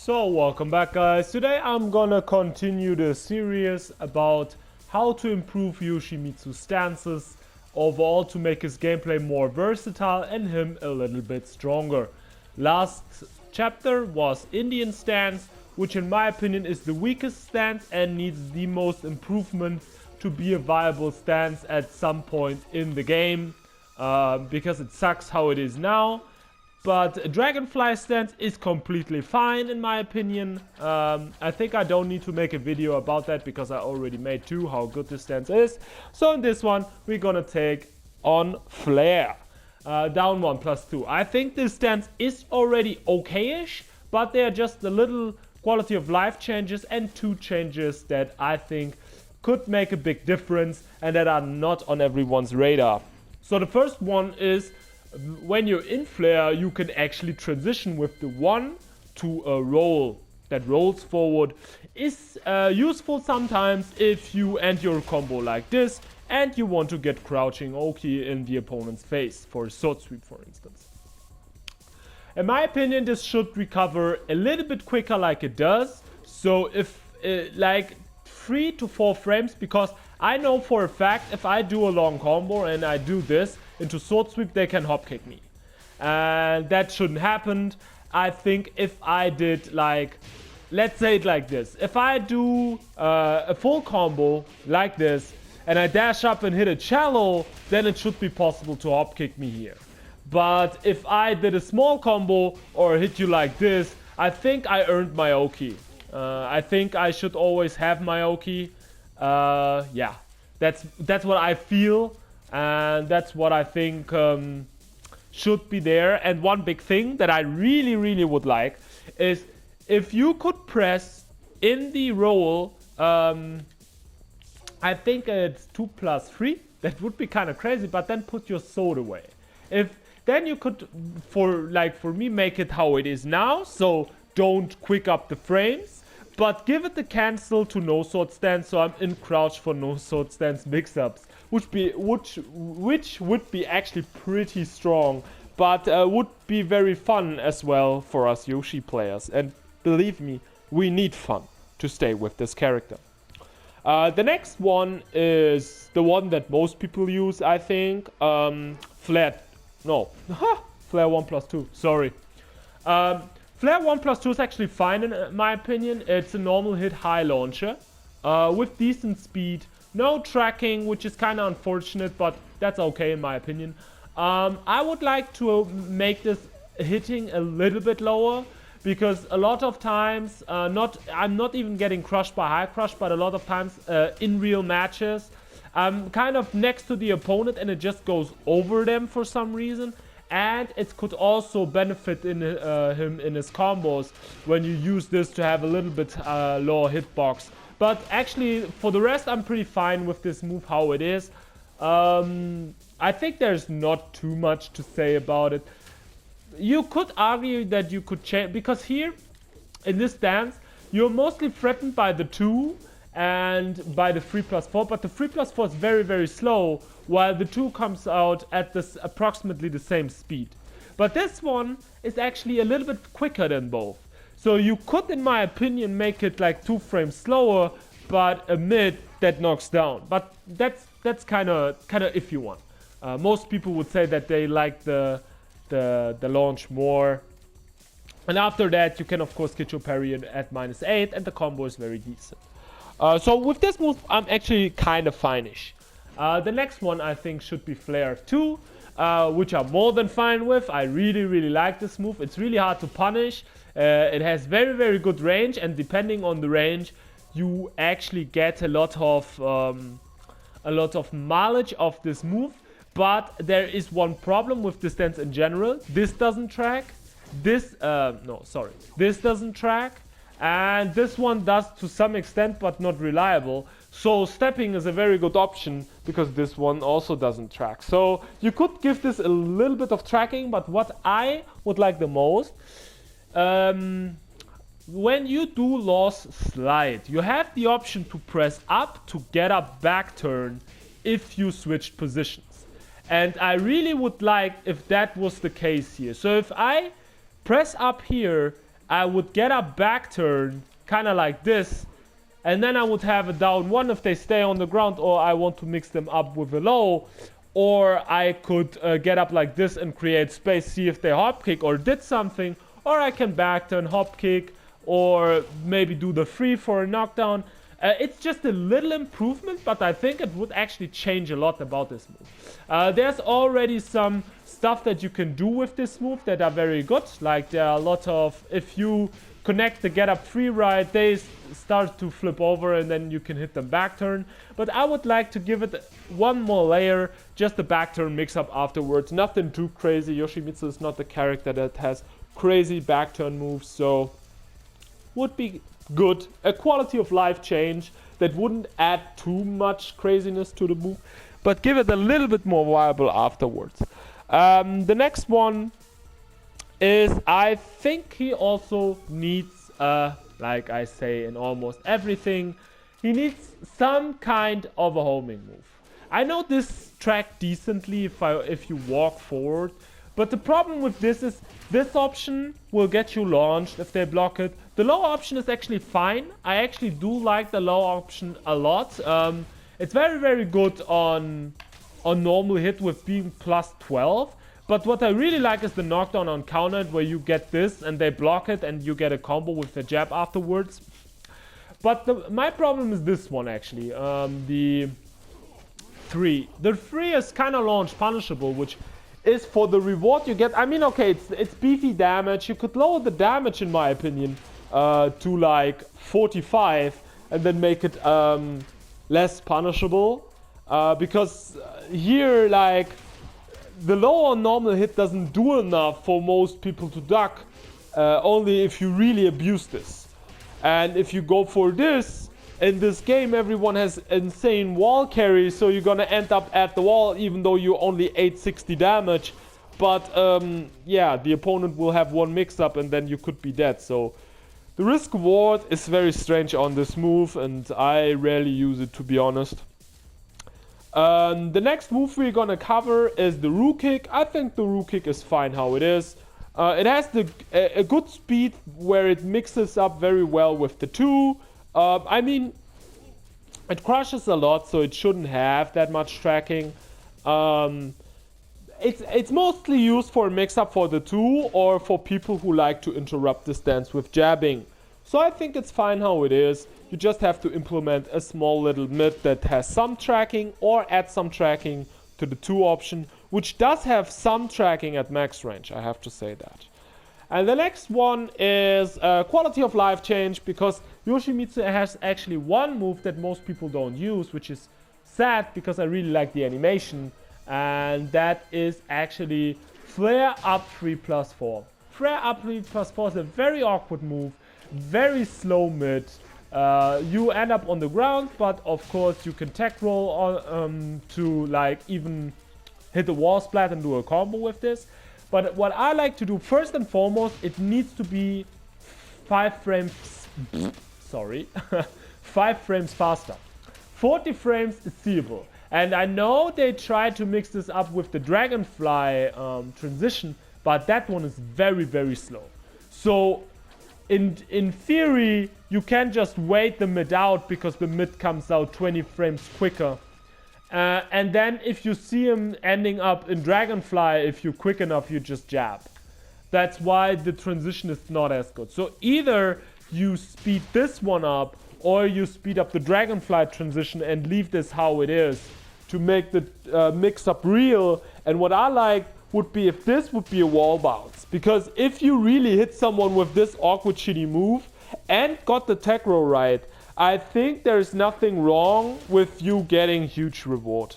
So welcome back guys. Today I'm gonna continue the series about how to improve Yoshimitsu's stances overall to make his gameplay more versatile and him a little bit stronger. Last chapter was Indian stance, which in my opinion is the weakest stance and needs the most improvement to be a viable stance at some point in the game, because it sucks how it is now. But Dragonfly stance is completely fine in my opinion. I think I don't need to make a video about that because I already made two how good this stance is. So in this one we're gonna take on FLEA. Down 1+2. I think this stance is already okay-ish, but there are just the little quality of life changes and two changes that I think could make a big difference and that are not on everyone's radar. So the first one is, when you're in FLEA, you can actually transition with the 1 to a roll that rolls forward. Is useful sometimes if you end your combo like this and you want to get crouching Oki in the opponent's face for a sword sweep, for instance. In my opinion, this should recover a little bit quicker like it does. So if like 3 to 4 frames, because I know for a fact if I do a long combo and I do this into sword sweep, they can hop kick me, and that shouldn't happen. I think if I did, like, let's say it like this, if I do a full combo like this and I dash up and hit a shallow, then it should be possible to hop kick me here. But if I did a small combo or hit you like this, I think I earned my Oki. I think I should always have my Oki. Yeah, that's what I feel, and that's what I think should be there. And one big thing that I really would like is if you could press in the roll, I think it's 2+3. That would be kind of crazy, but then put your sword away. If then you could, for me, make it how it is now, so don't quick up the frames, but give it the cancel to no sword stance, so I'm in crouch for no sword stance mix-ups, which would be actually pretty strong, but would be very fun as well for us Yoshi players. And believe me, we need fun to stay with this character. The next one is the one that most people use, I think. FLEA 1+2. Sorry. FLEA 1+2 is actually fine in my opinion. It's a normal hit high launcher with decent speed, no tracking, which is kind of unfortunate, but that's okay in my opinion. I would like to make this hitting a little bit lower, because a lot of times, I'm not even getting crushed by high crush, but a lot of times in real matches, I'm kind of next to the opponent and it just goes over them for some reason. And it could also benefit in him in his combos when you use this to have a little bit lower hitbox. But actually, for the rest, I'm pretty fine with this move how it is. I think there's not too much to say about it. You could argue that you could change, because here in this stance you're mostly threatened by the 2 and by the 3+4, but the 3+4 is very slow, while the 2 comes out at this approximately the same speed. But this one is actually a little bit quicker than both, so you could, in my opinion, make it like 2 frames slower, but a mid that knocks down. But that's kind of iffy one. Most people would say that they like the launch more, and after that you can of course get your parry at -8 and the combo is very decent. So with this move I'm actually kind of fine-ish. The next one I think should be FLEA 2, which I'm more than fine with. I really like this move. It's really hard to punish. It has very good range, and depending on the range you actually get a lot of mileage of this move. But there is one problem with this stance in general. This doesn't track. This doesn't track. And this one does to some extent, but not reliable. So stepping is a very good option, because this one also doesn't track. So you could give this a little bit of tracking, but what I would like the most, when you do loss slide, you have the option to press up to get up back turn if you switched positions. And I really would like if that was the case here. So if I press up here I would get up back turn, kind of like this, and then I would have a down one if they stay on the ground, or I want to mix them up with a low, or I could get up like this and create space, see if they hop kick or did something, or I can back turn, hop kick, or maybe do the free for a knockdown. It's just a little improvement, but I think it would actually change a lot about this move. There's already some stuff that you can do with this move that are very good. Like there are a lot of, if you connect the get up free right, they start to flip over and then you can hit them back turn. But I would like to give it one more layer, just the back turn mix up afterwards. Nothing too crazy. Yoshimitsu is not the character that has crazy back turn moves, so would be good. A quality of life change that wouldn't add too much craziness to the move, but give it a little bit more viable afterwards. The next one is, I think he also needs, like I say in almost everything, he needs some kind of a homing move. I know this track decently if you walk forward, but the problem with this is this option will get you launched if they block it. The low option is actually fine. I actually do like the low option a lot. It's very, very good on normal hit with being plus 12. But what I really like is the knockdown on counter, where you get this and they block it and you get a combo with the jab afterwards. But my problem is this one actually, the 3. The 3 is kind of launch punishable, which is for the reward you get. I mean, okay, it's beefy damage. You could lower the damage, in my opinion, to like 45 and then make it less punishable. Because here, like, the lower normal hit doesn't do enough for most people to duck, only if you really abuse this. And if you go for this, in this game everyone has insane wall carry, so you're gonna end up at the wall even though you only 860 damage. But yeah, the opponent will have one mix-up and then you could be dead. So the risk reward is very strange on this move, and I rarely use it, to be honest. The next move we're gonna cover is the Roo Kick. I think the Roo Kick is fine how it is. It has a good speed where it mixes up very well with the 2. I mean, it crushes a lot, so it shouldn't have that much tracking. It's mostly used for a mix-up for the 2 or for people who like to interrupt the stance with jabbing. So I think it's fine how it is. You just have to implement a small little mid that has some tracking, or add some tracking to the 2 option, which does have some tracking at max range, I have to say that. And the next one is quality of life change, because Yoshimitsu has actually one move that most people don't use, which is sad because I really like the animation, and that is actually Flare Up 3+4. Flare Up 3+4 is a very awkward move, very slow mid. You end up on the ground, but of course you can tech roll on, to like even hit the wall splat and do a combo with this. But what I like to do first and foremost, it needs to be 5 frames, sorry, 5 frames faster. 40 frames is seeable. And I know they tried to mix this up with the Dragonfly transition, but that one is very, very slow. So in theory, you can just wait the mid out because the mid comes out 20 frames quicker. And then if you see him ending up in Dragonfly, if you're quick enough, you just jab. That's why the transition is not as good. So either you speed this one up, or you speed up the Dragonfly transition and leave this how it is to make the mix-up real. And what I like would be if this would be a wall bounce. Because if you really hit someone with this awkward shitty move and got the tech roll right, I think there's nothing wrong with you getting huge reward.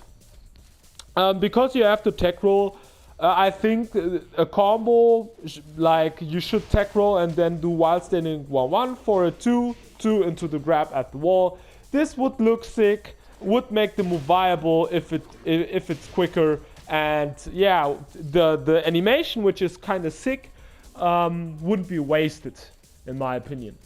Because you have to tech roll, I think a combo, like you should tech roll and then do while standing 1-1 for a 2 into the grab at the wall. This would look sick, would make the move viable if it's quicker. And yeah, the animation, which is kind of sick, wouldn't be wasted, in my opinion.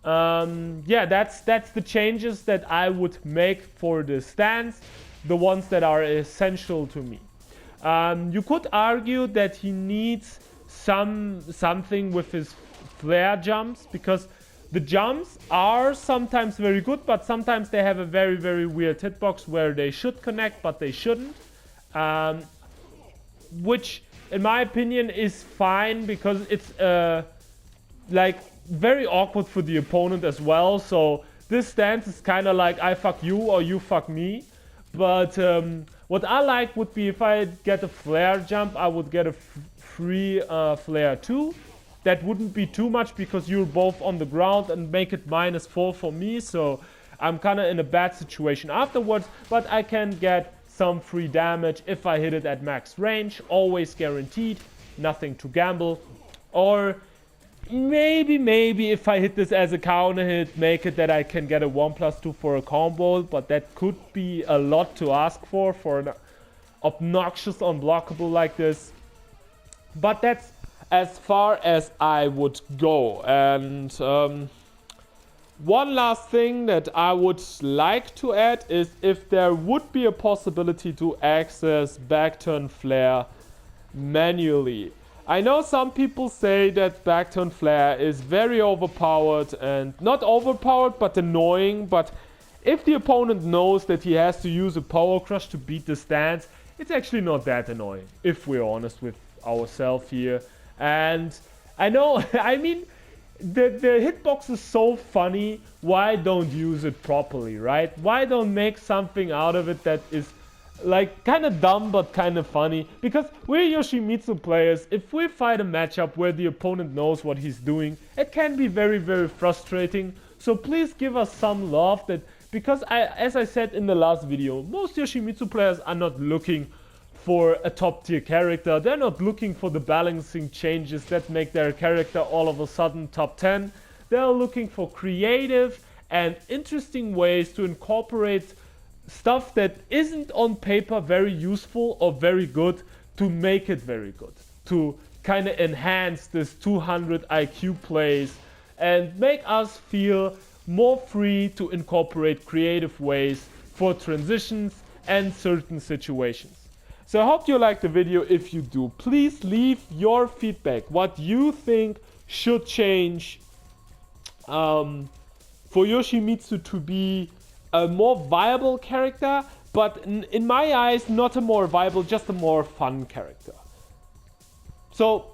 Yeah, that's the changes that I would make for the stance, the ones that are essential to me. You could argue that he needs something with his flare jumps, because the jumps are sometimes very good, but sometimes they have a very, very weird hitbox where they should connect, but they shouldn't. Which, in my opinion, is fine because it's like very awkward for the opponent as well. So this stance is kind of like I fuck you or you fuck me. But what I like would be if I get a flare jump, I would get a free flare 2. That wouldn't be too much because you're both on the ground and make it -4 for me. So I'm kind of in a bad situation afterwards, but I can get some free damage if I hit it at max range, always guaranteed, nothing to gamble. Or maybe if I hit this as a counter hit, make it that I can get a 1+2 for a combo, but that could be a lot to ask for an obnoxious unblockable like this. But that's as far as I would go. And one last thing that I would like to add is if there would be a possibility to access backturn flare manually. I know some people say that backturn flare is very overpowered, and not overpowered but annoying, but if the opponent knows that he has to use a power crush to beat the stance, it's actually not that annoying, if we're honest with ourselves here. And I know, I mean, the hitbox is so funny. Why don't use it properly, right? Why don't make something out of it that is like kind of dumb but kind of funny? Because we're Yoshimitsu players. If we fight a matchup where the opponent knows what he's doing, it can be very, very frustrating. So please give us some love, that because as I said in the last video, most Yoshimitsu players are not looking for a top tier character. They're not looking for the balancing changes that make their character all of a sudden top 10. They're looking for creative and interesting ways to incorporate stuff that isn't on paper very useful or very good to make it very good. To kind of enhance this 200 IQ plays and make us feel more free to incorporate creative ways for transitions and certain situations. So I hope you liked the video. If you do, please leave your feedback. What you think should change for Yoshimitsu to be a more viable character, but in my eyes, not a more viable, just a more fun character. So